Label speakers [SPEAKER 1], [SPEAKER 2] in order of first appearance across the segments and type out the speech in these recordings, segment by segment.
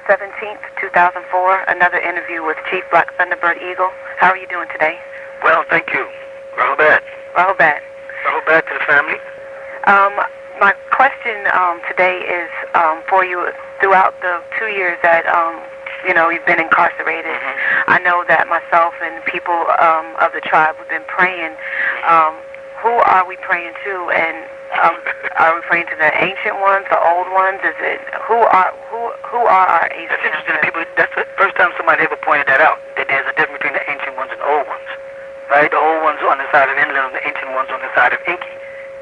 [SPEAKER 1] 17th, 2004, another interview with Chief Black Thunderbird Eagle. How are you doing today?
[SPEAKER 2] Well, thank you. Rahobat.
[SPEAKER 1] Rahobat.
[SPEAKER 2] Rahobat to the family.
[SPEAKER 1] My question today is for you. Throughout the 2 years that you've been incarcerated, I know that myself and people of the tribe have been praying. Who are we praying to? And are we praying to the ancient ones, the old ones? Is it who are our ancient?
[SPEAKER 2] That's interesting. People. That's the first time somebody ever pointed that out. That there's a difference between the ancient ones and the old ones. Right? The old ones on the side of Enlil, and the ancient ones on the side of Enki.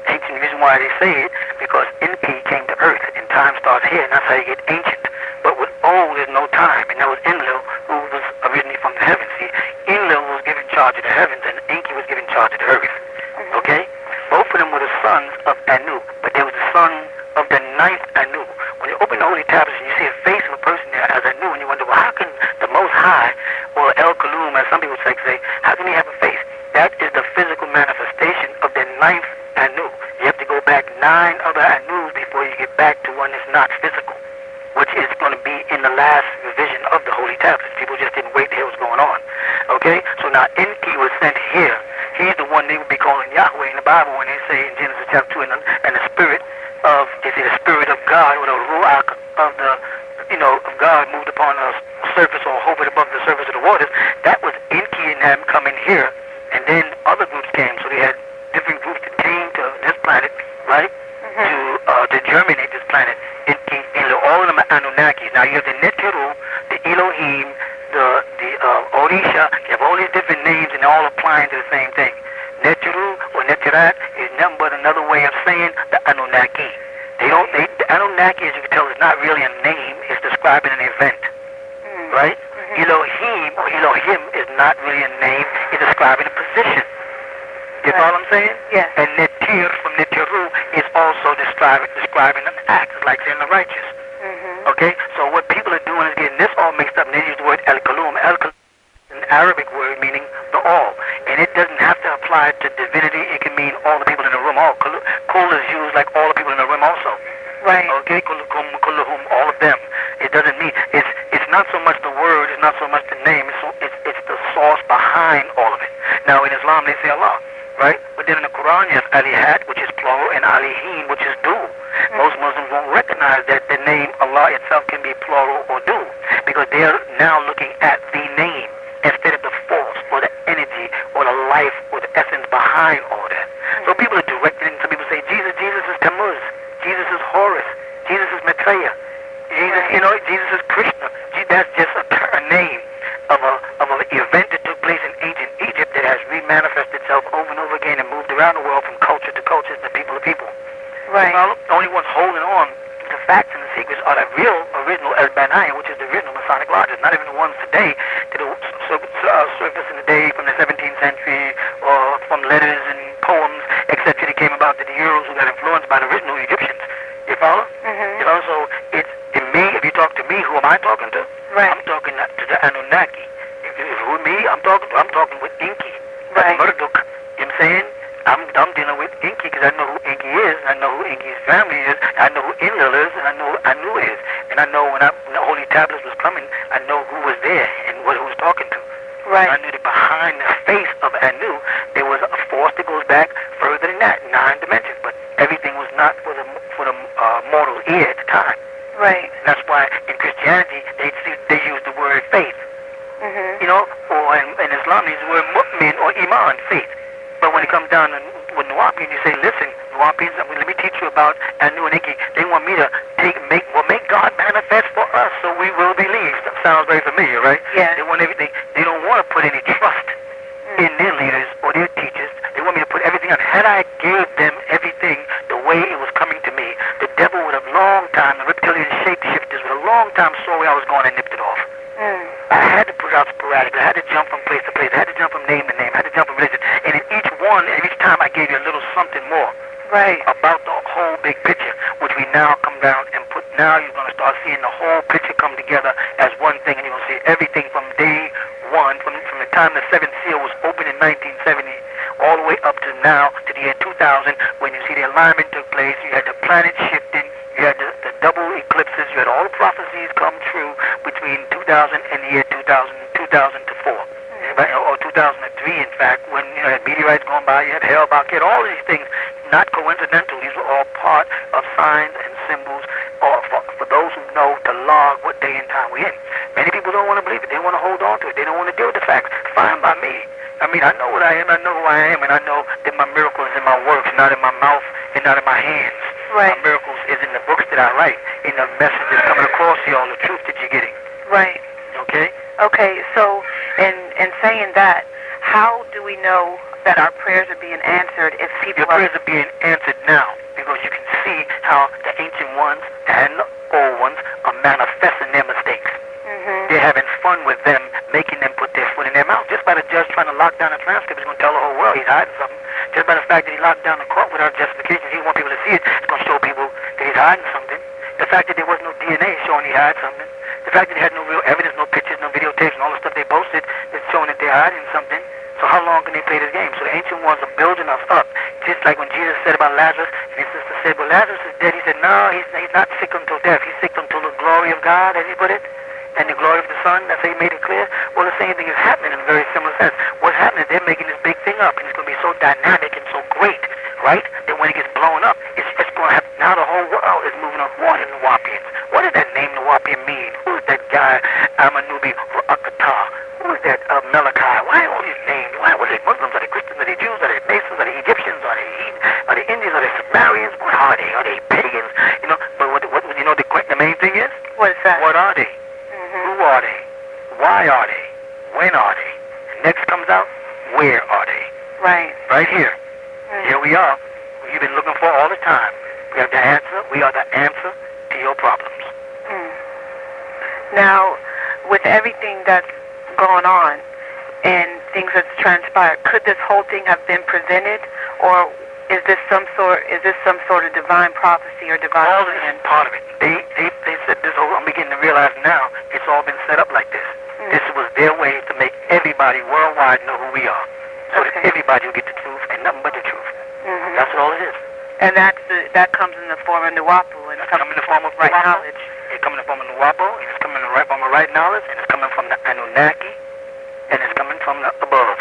[SPEAKER 2] Ancient, the reason why they say it, because Enki came to earth, and time starts here, and that's how you get ancient. But with old, there's no time, and that was Enlil, who was originally from the heavens. See, Enlil was given charge of the heavens, and Enki was given charge of the earth. Okay? Both of them were the sons of Anu, but there was the son of the ninth Anu. When you open the holy tablets and you see a face of a person there as Anu, and you wonder, well, how can the Most High, or El Kalum, as some people say, how can he have a face? That is the physical manifestation of the ninth Anu. You have to go back 9 other Anus before you get back to one that's not physical, which is going to be in the last revision of the holy tablets. People just didn't wait to hear what's going on. Okay? So now Enki was sent here. He's the one they would be calling Yahweh in the Bible when they say in Genesis chapter 2, and the spirit of, they say the spirit of God, or the Ruach of the, of God moved upon the surface or hovered above the surface of the waters. That was Enki and them coming here. And then other groups came. So they had different groups that came to this planet, right, to germinate this planet. Enki, all of them are Anunnakis. Now you have the Netiru, the Elohim, the Orisha. You have all these different names, and they're all applying to the same thing. Netiru or Netirat is nothing but another way of saying the Anunnaki. The Anunnaki, as you can tell, is not really a name. It's describing an event, right? Elohim or Elohim is not really a name. It's describing a position. You follow what I'm saying?
[SPEAKER 1] Yes.
[SPEAKER 2] And Netir from Netiru is also describing an act. It's like saying the righteous. Okay? So what people are doing is getting this all mixed up, and they use the word El Kalum. El Kalum is an Arabic word meaning the all. And it doesn't have to apply to divinity. It can mean all the people in the room. Kul is used like all the people in the room also.
[SPEAKER 1] Right.
[SPEAKER 2] Okay? Kulluhum, all of them. It doesn't mean, it's not so much the word, it's not so much the name, it's the source behind all of it. Now in Islam they say Allah. Right? But then in the Quran you have Alihat, which is plural, and Alihin, which is dual. Most Muslims won't recognize that the name Allah itself can be plural or dual, because they're now looking at the name instead of the force or the energy or the life or the essence behind all that. So people are directed, and some people say Jesus is Tammuz, Jesus is Horus, Jesus is Maitreya, Jesus is Krishna. That's just a name of an event that took place in ancient Egypt that has remanifested itself over and over again and moved around the world from culture to culture to people to people.
[SPEAKER 1] Right.
[SPEAKER 2] The only ones holding on to the facts and the secrets are the real original El-Banaya, which is the original Masonic lodges, not even the ones today that surface in the day from the 17th century or from letters and poems, etc. that came about to the Euros who got influenced by the original Egyptians. You follow? So it's in me. If you talk to me, who am I talking to?
[SPEAKER 1] Right.
[SPEAKER 2] I'm talking to the Anunnaki. If with me, I'm talking with Enki.
[SPEAKER 1] Right.
[SPEAKER 2] Marduk. You know what I'm saying? I'm dealing with Enki because I know who Enki is, and I know who Enki's family is, I know who Enlil is, and I know who Anu is. And I know when the Holy Tablets was coming, I know who was there and who was talking to.
[SPEAKER 1] Right.
[SPEAKER 2] I knew that behind the face of Anu, there was a force that goes back further than that, 9 dimensions. But everything was not for the mortal ear at the time.
[SPEAKER 1] Right.
[SPEAKER 2] That's why in Christianity they use the word faith. Or in Islam they use the word mu'min or iman, faith. But when it comes down to with Nuwaubians, you say, listen, Nuwaubians, let me teach you about Anu and Enki. They want me to make God manifest for us so we will believe. That sounds very familiar, right?
[SPEAKER 1] Yeah.
[SPEAKER 2] They want everything. They don't want to put any trust in their leaders or their teachers. They want me to put everything on. Had I gave them everything the way it was coming to me, the devil would have long time, the reptilian shapeshifters would have long time saw where I was going and nipped it off. I had to put out sporadically. I had to jump from place to place. I had to jump from name to name. I had to jump from religion. And in each time I gave you a little something more.
[SPEAKER 1] Right.
[SPEAKER 2] About the whole big picture, which we now come down and put. Now you're going to start seeing the whole picture come together as one thing, and you're going to see everything from day one, from the time the 7th seal was opened in 1970, all the way up to now, to the year 2000, when you see the alignment took place. You had the planet shifting. You had the double eclipses. You had all the prophecies come true 2003, in fact, when you had meteorites going by, you had Hale-Bopp, you had all these things, not coincidental. These were all part of signs and symbols, or for those who know to log what day and time we're in. Many people don't want to believe it. They want to hold on to it. They don't want to deal with the facts. Fine by me. I mean, I know what I am. I know who I am, and I know that my miracle is in my works, not in my mouth and not in my hands.
[SPEAKER 1] Right.
[SPEAKER 2] My miracles is in the books that I write, in the messages coming across you, all the truth that you're getting.
[SPEAKER 1] Right.
[SPEAKER 2] Okay?
[SPEAKER 1] Okay, so in saying that, how do we know that our prayers are being answered if people
[SPEAKER 2] Your prayers are being answered now, because you can see how the ancient ones and the old ones are manifesting their mistakes.
[SPEAKER 1] Mm-hmm.
[SPEAKER 2] They're having fun with them, making them put their foot in their mouth. Just by the judge trying to lock down a transcript, he's going to tell the whole world he's hiding something. Just by the fact that he locked down the court without justification, he wants people to see it, it's going to show people that he's hiding something. The fact that there was no DNA is showing he hid something. The fact that he had no real evidence, no pictures, no videotapes, and all the stuff they posted is showing that they're hiding something. So how long can they play this game? So the ancient ones are building us up. Just like when Jesus said about Lazarus, and his sister said, well, Lazarus is dead. He said, no, he's not sick until death. He's sick until the glory of God, as he put it, and the glory of the Son. That's how he made it clear. Well, the same thing is happening in a very similar sense. What's happening is they're making this big thing up, and it's going to be so dynamic and so great, right, that when it gets blown up, it's going to have, now the whole world is moving on. What are Nuwaubians? What does that name Nuwaubian mean? Who is that guy, Amanubi Akata? Who is that Malachi? Why all these names? Why were they Muslims? Are they Christians? Are they Jews? Are they Masons? Are they Egyptians? Are they Indians? Are they Sumerians? What are they? Are they pagans? You know, but what you know the main thing is?
[SPEAKER 1] What is that?
[SPEAKER 2] What are they?
[SPEAKER 1] Mm-hmm.
[SPEAKER 2] Who are they? Why are they? When are they? Next comes out, where are they?
[SPEAKER 1] Right.
[SPEAKER 2] Right here.
[SPEAKER 1] Mm-hmm.
[SPEAKER 2] Here we are. You've been looking for all the time. We have the answer. We are the answer to your problems.
[SPEAKER 1] Mm. Now, with everything that's gone on and things that's transpired, could this whole thing have been presented, or is this some sort of divine prophecy or divine
[SPEAKER 2] All this
[SPEAKER 1] plan?
[SPEAKER 2] is part of it. They said this whole, I'm beginning to realize now, it's all been set up like this.
[SPEAKER 1] Mm.
[SPEAKER 2] This was their way to make everybody worldwide know who we are. So that everybody will get the truth and nothing but the truth.
[SPEAKER 1] Mm-hmm.
[SPEAKER 2] That's what all it is.
[SPEAKER 1] And that comes in the form of Nuwaubu, and it comes
[SPEAKER 2] in the form of
[SPEAKER 1] right
[SPEAKER 2] Nuwaubu.
[SPEAKER 1] knowledge.
[SPEAKER 2] It's coming in the form of Nuwaubu, and it's coming in the form of right knowledge, and it's coming from the Anunnaki, and it's coming from the above.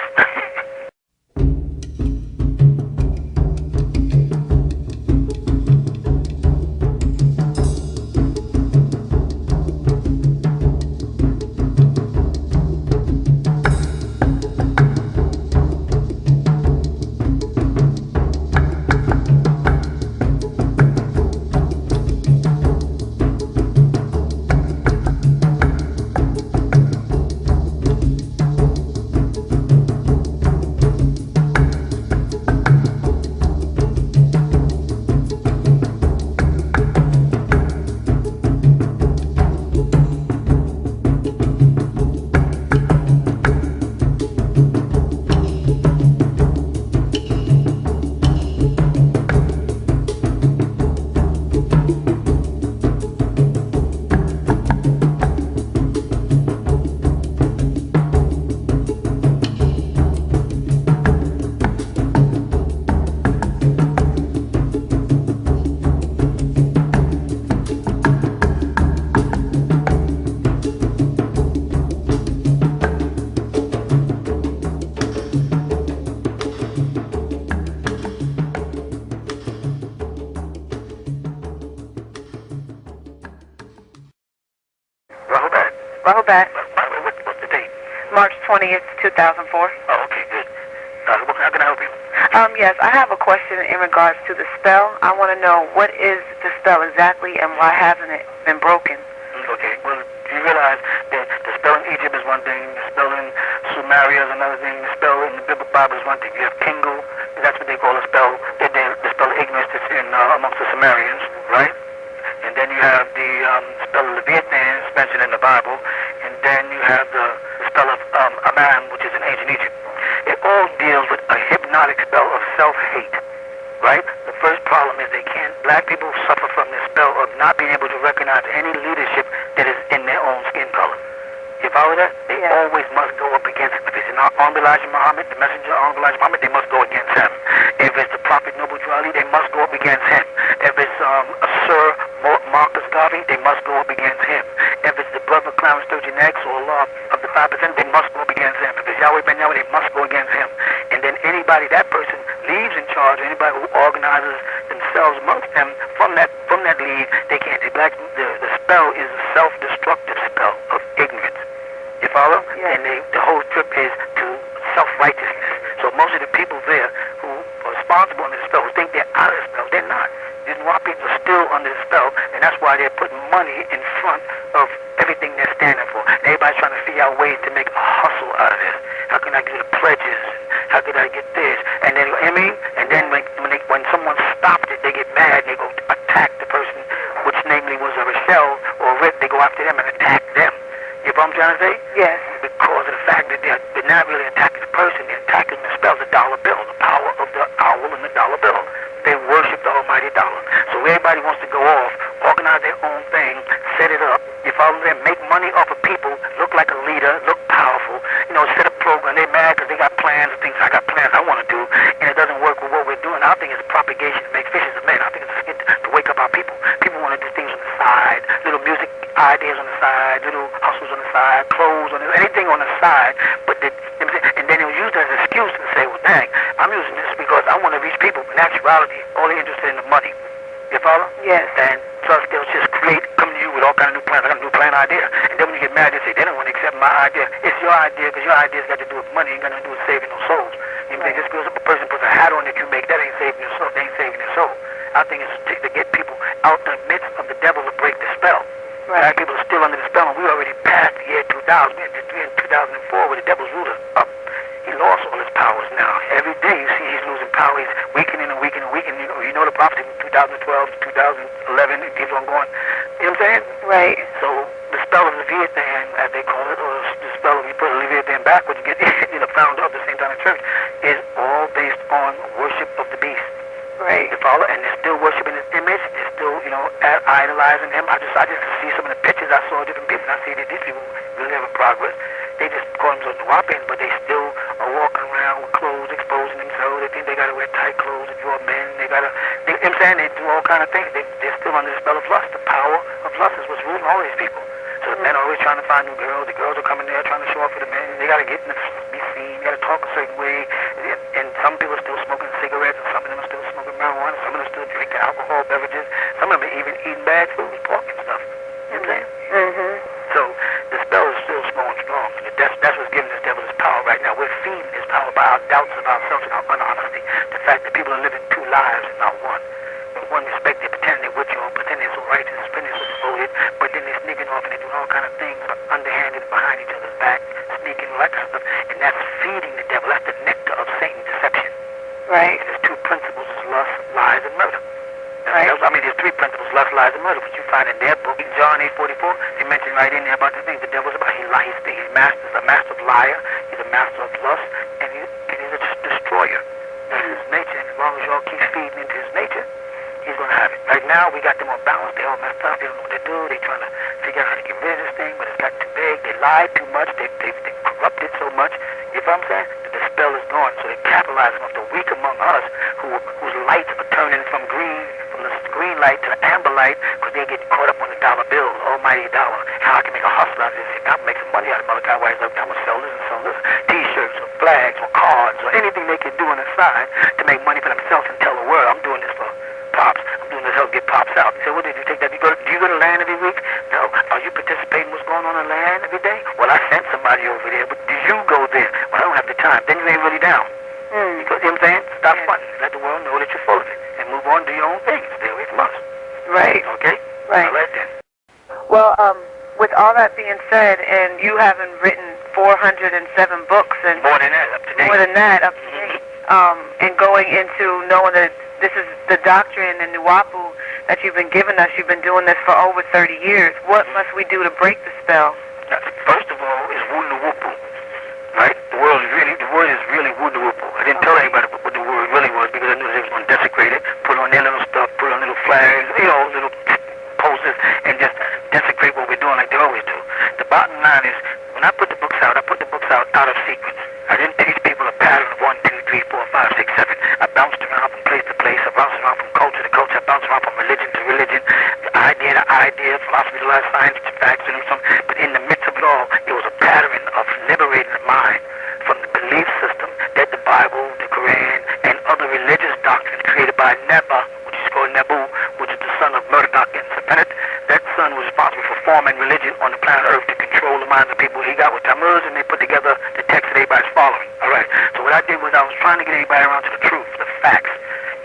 [SPEAKER 1] Rahubat.
[SPEAKER 2] By the way, what's the date?
[SPEAKER 1] March 20th, 2004.
[SPEAKER 2] Oh, okay, good. How can I help you?
[SPEAKER 1] Yes, I have a question in regards to the spell. I want to know, what is the spell exactly, and why hasn't it been broken?
[SPEAKER 2] Okay, well, you realize that the spell in Egypt is one thing, the spell in Sumeria is another thing, the spell in the Bible is one thing. You have Kingu, that's what they call a spell, the spell of ignorance that's in amongst the Sumerians, right? And then you have the spell of Leviathan, mentioned in the Bible, and then you have the spell of Aman, which is in ancient Egypt. It all deals with a hypnotic spell of self-hate, right? The first problem is black people suffer from this spell of not being able to recognize any leadership that is in their own skin color. You follow that? They always must go up against, if it's Honorable Elijah Muhammad, the messenger Honorable Elijah Muhammad, they must go against him. If it's the Prophet Noble Drew Ali, they must go up against him. If it's a Sir Marcus Garvey, they must go up against him. If it's the brother Clarence Sturgeon X or Allah of the 5%, they must go up against him. If it's Yahweh Ben Yahweh, they must anybody who organizes themselves amongst them from that league, they can't. The spell is a self-destructive spell of ignorance. You follow?
[SPEAKER 1] Yes.
[SPEAKER 2] And the whole trip is to self-righteousness. So most of the people there who are responsible under the spell, who think they're out of the spell, they're not. The Nuwaubians are still under the spell, and that's why they're putting money in front of everything they're standing for. And everybody's trying to figure out ways to make a hustle out of this. How can I do the pledges? How could I get this? And then, I mean, and then when someone stops it, they get mad and they go attack the person, which namely was a Rochelle or Rick. They go after them and attack them. You know what I'm trying to say?
[SPEAKER 1] Yes.
[SPEAKER 2] Because of the fact that they're not really attacking the person, they're attacking the spell, the dollar bill, the power of the owl and the dollar bill. They worship the almighty dollar. So everybody wants to go off, organize their own thing, set it up. You follow them, make money off of people, look like a leader, look powerful. You know, set a program. They're mad because they got plans and things. I got plans I want to do, and it doesn't work with what we're doing. I think it's propagation to make fishes of men. I think it's a skit to wake up our people. People want to do things on the side, little music ideas on the side, little hustles on the side, clothes on the anything on the side. But and then they'll use that as an excuse and say, well, dang, I'm using this because I want to reach people. In actuality, all they're interested in the money. You follow?
[SPEAKER 1] Yes.
[SPEAKER 2] And so they'll just come to you with all kind of new plans. I got a new plan idea. And then when you get mad, they say they don't want to accept my idea. It's your idea because your idea's got to do with money. It ain't got nothing to do with saving no souls. You know, just because a person puts a hat on that you make, that ain't saving your soul. They ain't saving their soul. I think it's to get people out the midst of the devil to break the spell.
[SPEAKER 1] Right.
[SPEAKER 2] Black people are still under the spell, and we already passed the year 2000. We're in 2004 where the devil's ruler up. He lost all his powers now. Every day you see he's losing power. He's weakening and weakening and weakening. You know the prophecy from 2012 to 2011. It keeps on going. You know what I'm saying?
[SPEAKER 1] Right.
[SPEAKER 2] So the spell of Leviathan, as they call it, or the spell of you put Leviathan backwards, you get the founder of the St. Thomas Church, is all based on worship of the beast.
[SPEAKER 1] Right.
[SPEAKER 2] You follow? And they're still worshiping his image. They're still, idolizing him. I just see some of the pictures I saw of different people, and I see that these people really have a progress. They just call themselves Nuwaubians, but they still are walking around with clothes, exposing themselves. They think they got to wear tight clothes if you're a man. You know what I'm saying? They do all kind of things. They're still under the spell of lust. The power of lust is what's ruling all these people. So the men are always trying to find new girls. The girls are coming there trying to show off for the men. They got to be seen. They got to talk a certain way. And some people are still smoking cigarettes, and some of them are still smoking marijuana. Some of them are still drinking alcohol beverages. Some of them are even eating bad food, pork and stuff. You know what I'm saying?
[SPEAKER 1] Mm-hmm.
[SPEAKER 2] So the spell is still small and strong. That's what's giving this devil his power right now. We're feeding his power by our doubts of ourselves and our unhonesty. The fact that people are living two lives and not one. In one respect, they pretend they're with you, pretend they're so righteous, pretend they're so devoted, but then they're sneaking off and they're doing all kind of things underhanded behind each other's back, sneaking, all that kind of stuff. And that's feeding the devil. That's the nectar of Satan's deception.
[SPEAKER 1] Right.
[SPEAKER 2] And there's two principles: lust, lies, and murder.
[SPEAKER 1] Right.
[SPEAKER 2] There's three principles: lust, lies, and murder, which you find in their book. In John 8:44, they mention right in there about the things the devil's about. He's a master of liar. He's a master of lust, and he's a destroyer. That's his nature. And as long as y'all keep feeding into his nature, he's going to have it. Right now, we got them all balanced. They're all messed up. They don't know what to do. They're trying to figure out how to get rid of this thing, but it's got too big. They lied too much. They corrupted so much. You know what I'm saying? That the spell is gone. So they're capitalizing off the weak among us whose lights are turning from the green light to the amber light because they're getting caught up on the dollar bill, the almighty dollar. How I can make a hustle out of this. I can make some money out of Malachi. Why is I'm going to sell this and sell this. T-shirts or flags or cards or anything they can do on the side to make money for themselves and tell the world, I'm doing this for pops. I'm doing this to help get pops out. So what did you take that? Do you go to land every week? No. Are you participating in what's going on in land every day? Well, I sent somebody over there, but do you go there? Well, I don't have the time. Then you ain't really down. Because, you know what I'm saying? Stop fronting. Let the world know that you're full of it. And move on, do your own thing. Stay away from us.
[SPEAKER 1] Right.
[SPEAKER 2] Okay?
[SPEAKER 1] Right.
[SPEAKER 2] All right then.
[SPEAKER 1] Well, with all that being said, and you having written 407 books and
[SPEAKER 2] more than that, up to date.
[SPEAKER 1] And going into knowing that this is the doctrine and Nuwaubu that you've been giving us, you've been doing this for over 30 years. What must we do to break the spell?
[SPEAKER 2] First of all, is Nuwaubu, right? The word is really Nuwaubu. I didn't tell anybody what the word really was because I knew they was going to desecrate it, put on their little stuff, put on little flags, little posters, and just desecrate what we're doing like they always do. The bottom line is, when I put the books out out of sequence. I didn't teach people a pattern of 1, 2, 3, 4, 5, 6, 7. I bounced around from place to place. I bounced around from culture to culture. I bounced around from religion to religion, idea to idea, philosophy to life, science to facts, and something. But in the midst of it all, it was a pattern of liberating the mind from the belief system that the Bible, the Quran, and other religious doctrines following. All right. So what I did was I was trying to get everybody around to the truth, the facts,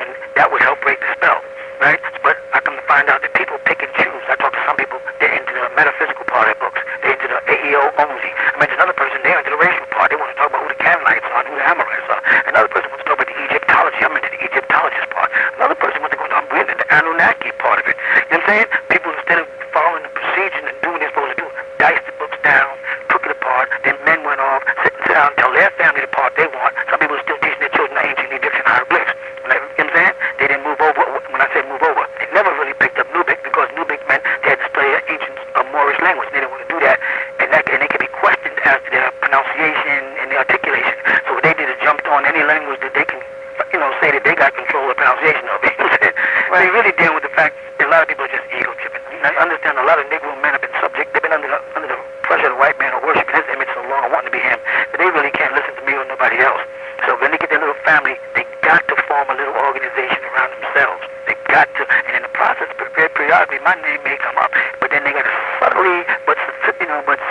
[SPEAKER 2] and that would help break the spell, right? But I come to find out that people pick and choose. I talk to some people, they're into the metaphysical part of their books. They're into the AEO only. I mean, there's another person, they're into the racial part. They want to talk about who the Canaanites are, who the Amorites are. Another person wants to talk about the Egyptology. I'm into the Egyptologist part. Another person wants to go into the Anunnaki part of it. You know what I'm saying? People, instead of following the procedures and doing what they're supposed to do, dice the books down, took it apart, then men went off, sit down and tell their family the part they want. Some people are still teaching their children the ancient Egyptian hieroglyphs. You know what I'm saying? They didn't move over. When I say move over, they never really picked up Nubic, because Nubic meant they had to study an ancient Moorish language. They didn't want to do that, and they could be questioned as to their pronunciation and their articulation. So what they did is jumped on any language that they can, say that they got control of the pronunciation of it. Right. They really deal with the fact that a lot of people are just ego tripping. I understand a lot of Negro men have been subject. They've been under the pressure of the white man or worshiping his image so long, wanting to be him, that they really can't listen to me or nobody else. So when they get their little family, they got to form a little organization around themselves. They got to, and in the process, periodically, my name may come up, but then they got to subtly, but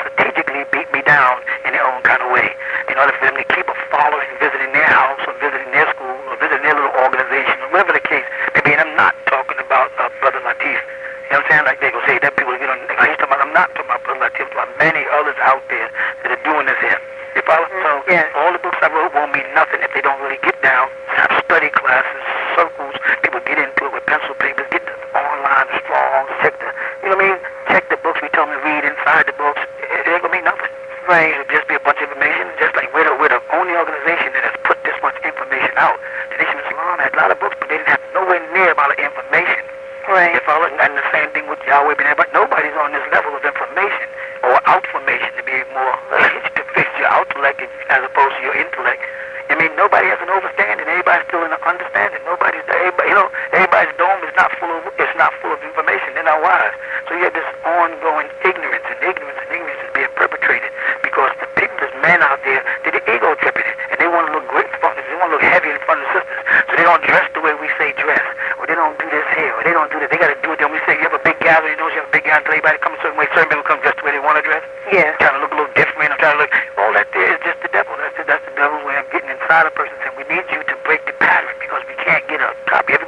[SPEAKER 2] strategically beat me down in their own kind of way, in order for them to keep a following, visiting their house or visiting their school or visiting their little organization or whatever the case may be. And I'm not talking about Brother Latif. You know what I'm saying? Like they go say that people, he's talking about, I'm not talking about Brother Latif, I'm talking about many others out there that are doing this here. You follow? So all the books I wrote won't mean nothing if they don't really get down, have study classes, circles, people get into it with pencil papers, get the online strong, check the, you know what I mean? Check the books we tell them to read inside the books. It ain't gonna mean nothing. Right. It'll just be a bunch of information, just like we're the only organization that has put this much information out. The Nation of Islam had a lot of books, but they didn't have nowhere near about the information. Right. You follow? And the same thing with Yahweh, but nobody's on this level of information or outformation to be more to fix your intellect as opposed to your intellect. I mean, nobody has an overstanding. Everybody's still in an understanding. Everybody's dome is not full of information. They're not wise. So you have this ongoing ignorance is being perpetrated because the people, there's men out there, they're ego tripping it, and they want to look great in front of us. They want to look heavy in front of the sisters. So they don't dress the way we say dress, or they don't do this here, or they don't do that. They got to do it. Then we say you have a big gathering, you have a big gathering, everybody come a certain way, certain people come dressed the way they want to dress. Yeah. Trying to look a little different, or trying to look, all that there is just the devil. That's the devil's way of getting inside a person, saying we need you to break the pattern because we can't get a copy.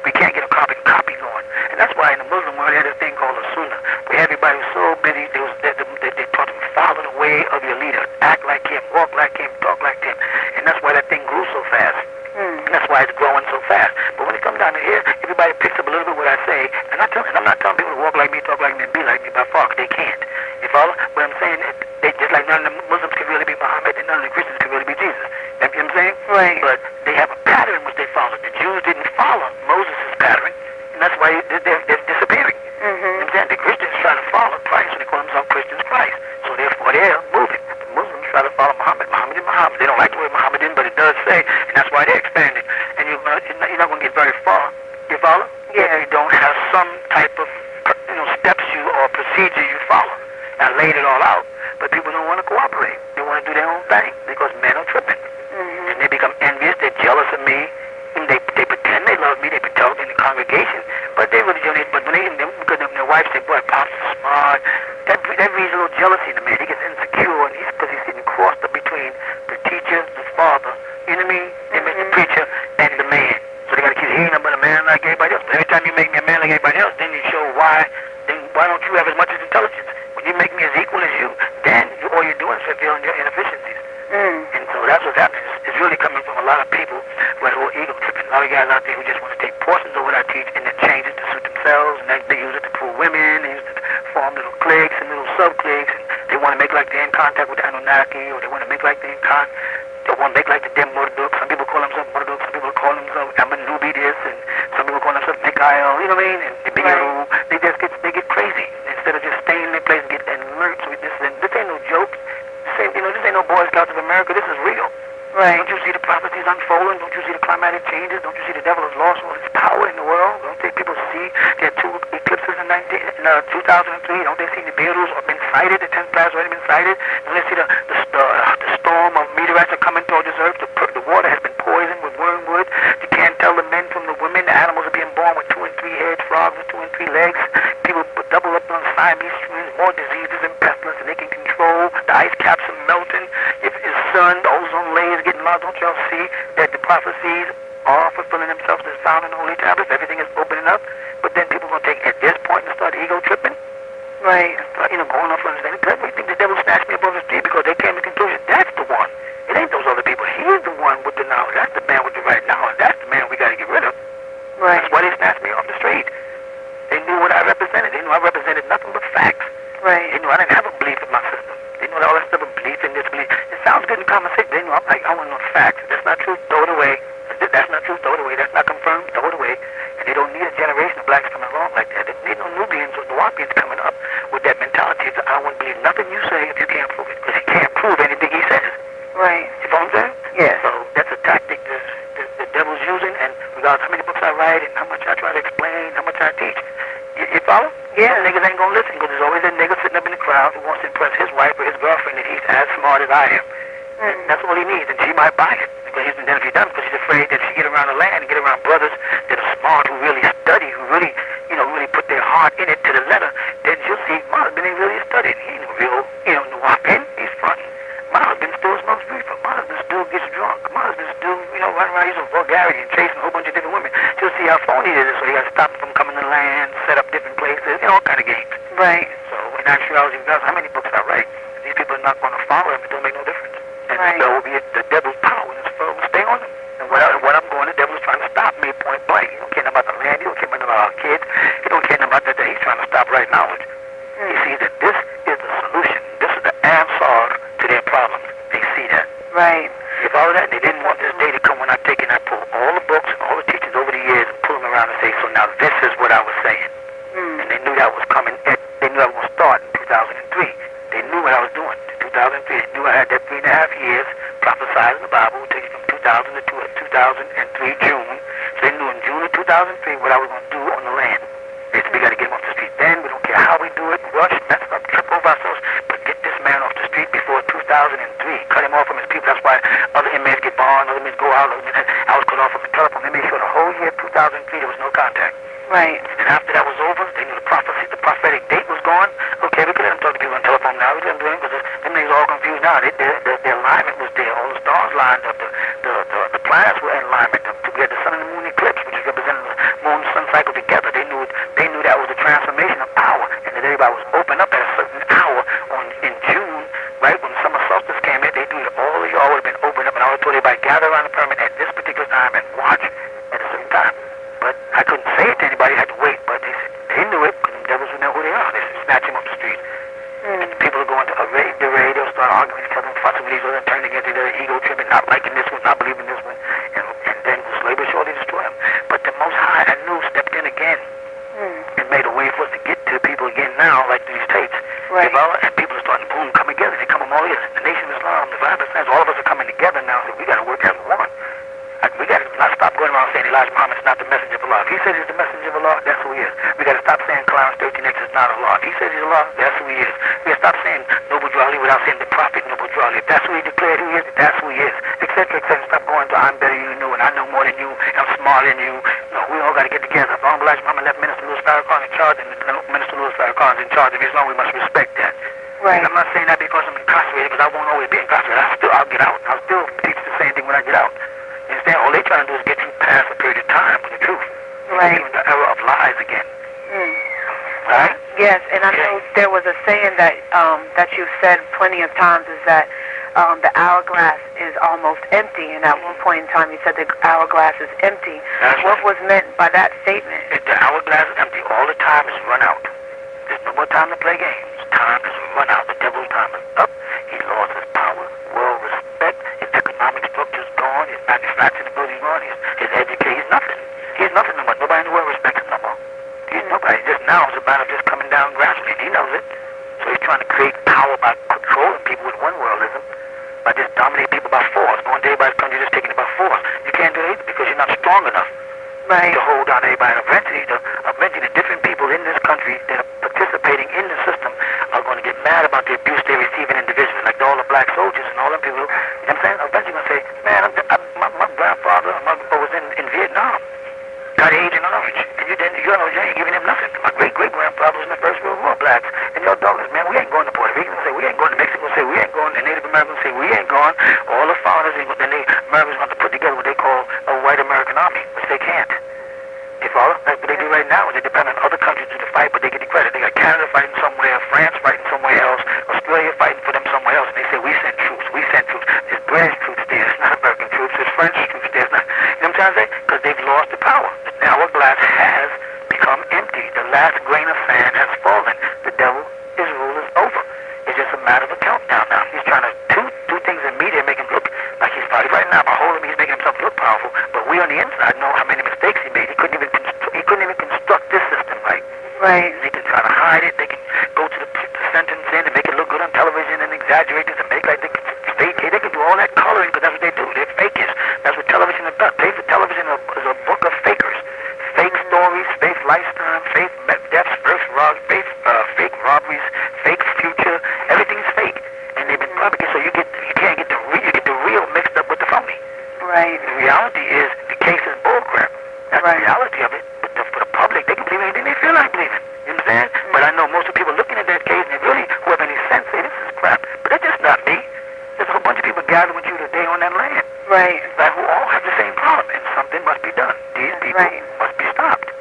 [SPEAKER 2] We can't get a copy going. And that's why in the Muslim world they had a thing called a sunnah, where everybody was so busy, they taught them to follow the way of your leader, act like him, walk like him, talk like him. And that's why that thing grew so fast. And that's why it's growing so fast. But when it comes down to here, everybody picks up a little bit what I say, and I'm not telling people to walk like me, talk like me, and be like me by far, 'cause they can't. You follow? But I'm saying they just like none of the Muslims can really be Muhammad, and none of the Christians can really be Jesus. You know what I'm saying? Right. But they have a pattern which they follow. The Jews didn't follow Moses' pattern, and that's why they're disappearing. You know what I'm saying? The Christians try to follow Christ, so they call themselves Christians Christ. So therefore they're moving. The Muslims try to follow Muhammad. They don't like the word Muhammadan, but it does say, and that's why they're expanding. And you're not going to get very far. You follow? Yeah. If you don't have some type of steps or procedure you follow. I laid it all out, but people don't want to cooperate. They want to do their own thing because men are tripping. And they become envious. They're jealous of me. And they pretend they love me. They pretend in the congregation, but they really don't. But when because their wife say, "Boy, Pop's smart," that breeds a little jealousy in the man. He gets insecure, and because he's sitting crossed up between the teacher, the father. You know what I mean? They make the preacher and the man. So they got to keep hearing about a man like everybody else. But every time you make me a man like everybody else, then you show why. Then why don't you have as much as intelligence? When you make me as equal as you, then all you're doing is revealing your inefficiencies. And so that's what's happening. It's really coming from a lot of people who are all ego tripping. A lot of guys out there who just want to take portions of what I teach and then change it to suit themselves, and they use it to pull women, they use it to form little cliques and little sub-cliques, and they want to make like they're in contact with the Anunnaki, or they want to make like they're in contact. They want to make like the Dem Morduk. Some people call themselves Morduk, some people call themselves Amanubi this, and some people call themselves Mikael, you know what I mean? And the Bigeru, they get crazy. Instead of just staying in their place and get alert. So this ain't no joke. This ain't no Boy Scouts of America. This is real. Right. Don't you see the prophecies unfolding? Don't you see the climatic changes? Don't you see the devil has lost all his power in the world? Don't they people see there are 2 eclipses in 2003? Don't they see the Beirut have been sighted? The 10th planet has already been sighted? Don't they see the storm of meteorites are coming towards this earth? The water has been poisoned with wormwood. You can't tell the men from the women. The animals are being born with 2 and 3 heads, frogs with 2 and 3 legs. People double up on Siamese twins, more diseases and pestilence than they can control. The ice caps are melting. If it's sun, the ozone them layers getting lost. Don't y'all see that the prophecies are fulfilling themselves as found in the Holy Tablets? Everything is opening up. But then people going to take at this point and start ego tripping.
[SPEAKER 1] Right.
[SPEAKER 2] And start, going off on this. We think the devil snatched me above the street because they came to the conclusion. That's the one. It ain't those other people. He's the one with the knowledge. That's the man with the right knowledge. That's the man we got to get rid of.
[SPEAKER 1] Right.
[SPEAKER 2] That's why they snatched me off the street. They knew what I represented. They knew I represented nothing but facts.
[SPEAKER 1] Right.
[SPEAKER 2] They knew I didn't have a belief in my system. They knew all that stuff of belief in this belief. It sounds good in conversation. They knew I'm like, I want to know the facts. That's not true. Throw it away. That's not true. Throw it away. That's not confirmed. Throw it away. And they don't need a generation of blacks coming along like that. They need no Nubians or Nuwaubians coming up with that mentality that I won't believe nothing you say if you can't prove it. Because he can't prove anything he says.
[SPEAKER 1] Right.
[SPEAKER 2] You follow what I'm saying?
[SPEAKER 1] Yes.
[SPEAKER 2] So that's a tactic the devil's using, and regardless how many books I write and how much I try to explain, how much I teach. You follow?
[SPEAKER 1] Yeah.
[SPEAKER 2] Niggas ain't gonna listen because there's always a nigga sitting up in the crowd who wants to impress his wife or his girlfriend that he's as smart as I am. And that's all he needs, and she might buy it. Because he's been done if he doesn't, because she's afraid that she get around the land and get around brothers that are smart, who really study, who really, really put their heart in it to the letter. Then she'll see my husband ain't really studying. He ain't no real, Nuwaubian. He's fronting. My husband still smokes reefer. My husband still gets drunk. My husband still, running around using vulgarity and chasing a whole bunch of different women. She'll see how phony it is, so you got to stop him from coming to the land, set up different places, all kind of games.
[SPEAKER 1] Right.
[SPEAKER 2] So in actuality, regardless how many books I write, these people are not going to follow him. It don't make no difference. And
[SPEAKER 1] right.
[SPEAKER 2] So will be the devil's power, and it's will stay on them. And what I'm going, the devil's trying to stop me point blank. He don't care about the land. He don't care about our kids. He don't care about that. He's trying to stop right knowledge. He sees that this is the solution. This is the answer to their problems. They see that.
[SPEAKER 1] Right.
[SPEAKER 2] You follow that? They didn't want this day to come when I take and I pull all the books and all the teachers over the years and pull them around and say, so now this is what I was saying. And they knew that was coming. They knew I was going to start in 2003. They knew what I was doing. In 2003, they knew I had that 3.5 years prophesied in the Bible. It takes you from 2000 to 2003 June. So they knew in June of 2003 what I was going to do on the land. They said, we got to get him off the street. Then we don't care how we do it, rush, mess up, trip over ourselves, but get this man off the street before 2003. Cut him off from his people. That's why other inmates get bond, other inmates go out. I was cut off from the telephone. They made sure the whole year 2003 there was no contact.
[SPEAKER 1] Right.
[SPEAKER 2] And after that was over, they knew the prophecy, the prophetic date was gone. Okay, we could let them talk to people on the telephone now. We didn't do anything because them niggas all confused now. Their alignment was there. All the stars lined up. The planets were in alignment. We had the sun and the moon eclipse, which is representing the moon and sun cycle together. They knew that was the transformation of power, and that everybody was opened up at a certain hour in June, right when summer solstice came in. They knew that all of y'all would have been opened up, and I would have told everybody gather around the pyramid at this particular time and watch at a certain time. But I couldn't say it to anybody. I had to wait. But they knew it because the devils would know who they are. They said, snatch him off the street. And people are going to the radio, start arguing with each other, fussing with each other, and turning against each other, ego tripping, not liking this one, not believing this one, and then slowly but surely destroy him. But the Most High, I knew, stepped in again and made a way for us to get to people again now, like these tapes.
[SPEAKER 1] Right.
[SPEAKER 2] And people are starting to boom, come together. They come from all years. The Nation of Islam, the Vibrant Science, all of us are coming together now. So we got to work as one. We got to not stop going around saying Elijah Muhammad is not the messenger of Allah. If he says he's the messenger of Allah, that's who he is. We got to stop saying Clarence 13X is not Allah. If he says he's Allah, that's who he is. We got to stop saying Noble Drew Ali without saying the Prophet Noble Drew Ali. If that's who he declared who he is, that's who he is. Etc. Stop going to I'm better than you know and I know more than you and I'm smarter than you. No, we all got to get together. If Elijah Muhammad left Minister Louis Farrakhan in charge, and Minister Louis Farrakhan is in charge of Islam, we must respect that.
[SPEAKER 1] Right.
[SPEAKER 2] And I'm not saying that because I'm incarcerated, because I won't always be incarcerated. I'll get out. I'll still teach the same thing when I get out. You understand? All they trying to do is get you past a period of time with the truth.
[SPEAKER 1] Right.
[SPEAKER 2] In the era of lies again. Right?
[SPEAKER 1] Yes, and I know there was a saying that that you've said plenty of times is that the hourglass is almost empty, and at one point in time you said the hourglass is empty.
[SPEAKER 2] That's
[SPEAKER 1] what
[SPEAKER 2] right.
[SPEAKER 1] was meant by that statement?
[SPEAKER 2] If the hourglass is empty, all the time is run out. There's no more time to play games. Time is run out. The devil's time is up. He lost his power, world respect. His economic structure's gone. His manufacturing ability's gone. His education. He's nothing. He's nothing no more. Nobody in the world respects him no more. He's nobody. Just now it's a matter of just coming down gradually. He knows it. So he's trying to create power by controlling people with one worldism, by just dominating people by force, going to everybody's country, just taking it by force. You can't do it either because you're not strong enough to hold down everybody. And eventually the different people in this country that are participating in the system are going to get mad about the abuse they receive individually, like all the black soldiers and all them people. You know what I'm saying? Eventually going to say, man, my grandfather was in we on the inside know how many mistakes he made. He couldn't even construct this system right.
[SPEAKER 1] Right.
[SPEAKER 2] They can try to hide it. They can go to the sentence in and make it look good on television and exaggerate this and make like they can fake it. They can do all that coloring because that's what they do. They're fakers. That's what television is about. Television is a book of fakers. Fake stories, fake lifestyle, fake deaths, fake robberies, fake future. Everything's fake, and they've been propagated. So you can't get the real mixed up with the phony.
[SPEAKER 1] Right.
[SPEAKER 2] The reality is the case is bullcrap. That's the reality of it. But for the public, they can believe anything they feel like believing. You know what I'm saying? But I know most of the people looking at that case, and they really, who have any sense, say this is crap. But it's just not me. There's a whole bunch of people gathered with you today on that land.
[SPEAKER 1] Right.
[SPEAKER 2] That who all have the same problem, and something must be done. These people must be stopped.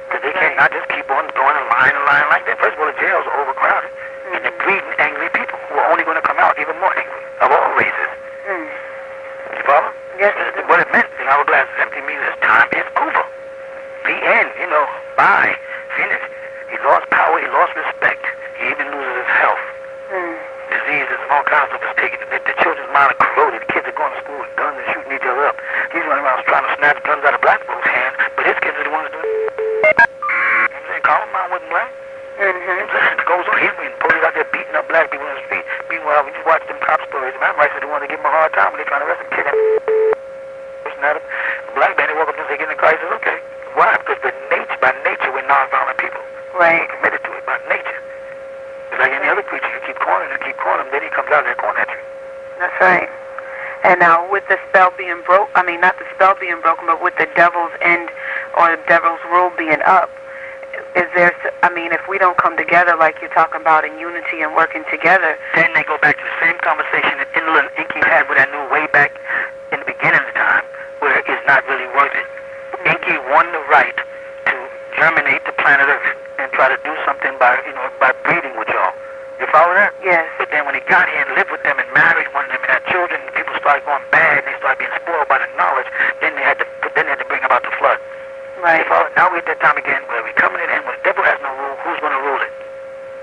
[SPEAKER 2] Because they cannot just keep on going and lying like that. First of all, the jails are overcrowded. And they're breeding angry people who are only going to come out even more angry, of all races. You follow?
[SPEAKER 1] Yes.
[SPEAKER 2] What it meant, the hourglass is empty, means his time is over. The end, bye, finished. He lost power, he lost respect. He even loses his health. Diseases and all kinds of stuff is taken. The children's mind are corroded. The kids are going to school with guns and shooting each other up. He's running around trying to snatch guns out of black folks' hands, but his kids are the ones doing it. You know what I'm saying? Columbine wasn't black. It goes on. He's been police out there beating up black people in the street. Meanwhile, when you watch them cop stories, man, rights are the ones that give them a hard time when they're trying to arrest a kid. The black man, they walk up and say, get in the car, he says, okay. Why? Because by nature, we're non-violent people.
[SPEAKER 1] Right.
[SPEAKER 2] We're committed to it by nature. It's like any other creature. You keep calling him, then he comes out there calling at you.
[SPEAKER 1] That's right. And now with the spell being not the spell being broken, but with the devil's end or the devil's rule being up, if we don't come together like you're talking about in unity and working together.
[SPEAKER 2] Then they go back to the same conversation that Inland Inky had with that new way back in the beginning of the time, where it's not really worth it. Inky won the right to germinate the planet Earth and try to do something by breeding with y'all. You follow that?
[SPEAKER 1] Yes.
[SPEAKER 2] But then when he got here and lived with them and married one of them and had children, and people started going bad and they started being spoiled by the knowledge, then they had to bring about the flood.
[SPEAKER 1] Right.
[SPEAKER 2] You follow? Now we're at that time again where we're coming in and when the devil has no rule, who's going to rule it?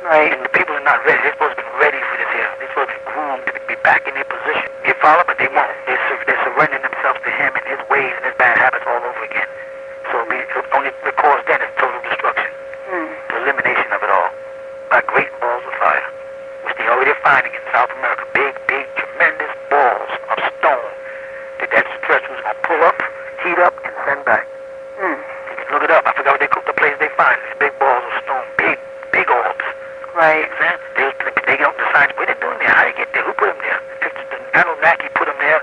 [SPEAKER 1] Right.
[SPEAKER 2] And the people are not ready. They're supposed to be ready for this here. They're supposed to be groomed to be back in their position. You follow? But they won't. They're surrendering themselves to him and his ways and his bad habits all over again. So only the cause then is total destruction. The elimination of it all by great balls of fire, which they already are finding in South America. Big, tremendous balls of stone that stress was going to pull up, heat up, and send back. You can look it up. I forgot what they cooked the place they find. These big balls of stone, big orbs.
[SPEAKER 1] Right.
[SPEAKER 2] You know they don't decide what they're doing there. How they get there? Who put them there? The Anunnaki put them there.